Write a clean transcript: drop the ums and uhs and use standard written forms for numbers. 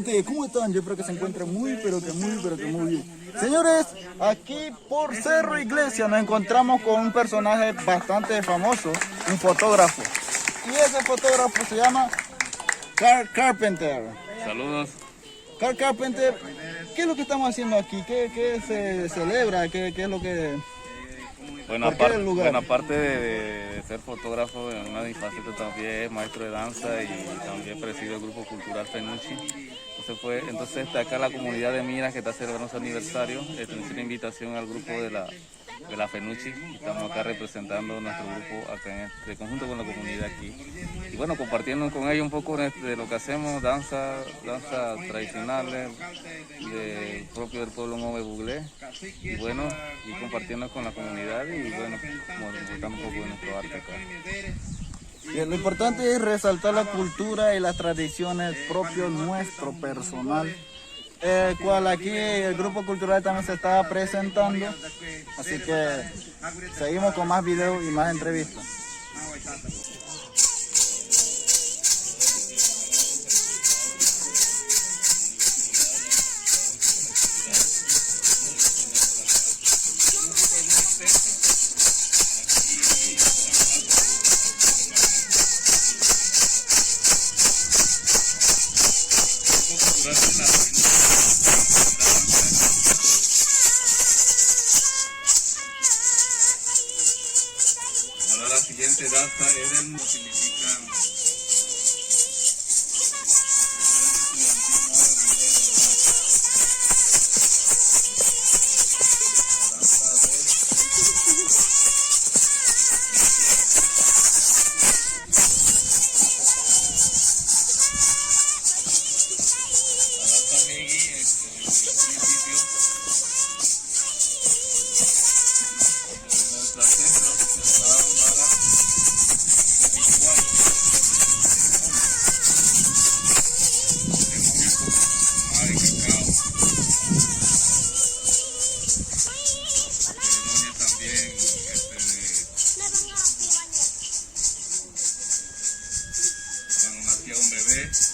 gente, ¿cómo están? Yo espero que se encuentren muy, pero que muy bien. Señores, aquí por Cerro Iglesia nos encontramos con un personaje bastante famoso, un fotógrafo. Y ese fotógrafo se llama Carl Carpenter. Saludos. Carl Carpenter, ¿qué es lo que estamos haciendo aquí? ¿Qué se celebra? ¿Qué es lo que...? Bueno, aparte de ser fotógrafo, en una de mis facetas también es maestro de danza y también presido el grupo cultural Fenucci. Entonces está acá la comunidad de Minas que está celebrando su aniversario. Hice una invitación al grupo de la Fenucci. Estamos acá representando nuestro grupo acá de conjunto con la comunidad aquí. Y bueno, compartiendo con ellos un poco de lo que hacemos, danza tradicionales, propio del pueblo Move Buglé. Y bueno, y compartiendo con la comunidad y bueno, mostrando un poco de nuestro arte acá. Lo importante es resaltar la cultura y las tradiciones propias nuestro personal, cual aquí el grupo cultural también se está presentando, así que seguimos con más videos y más entrevistas. Ahora la siguiente danza es el significa un bebé.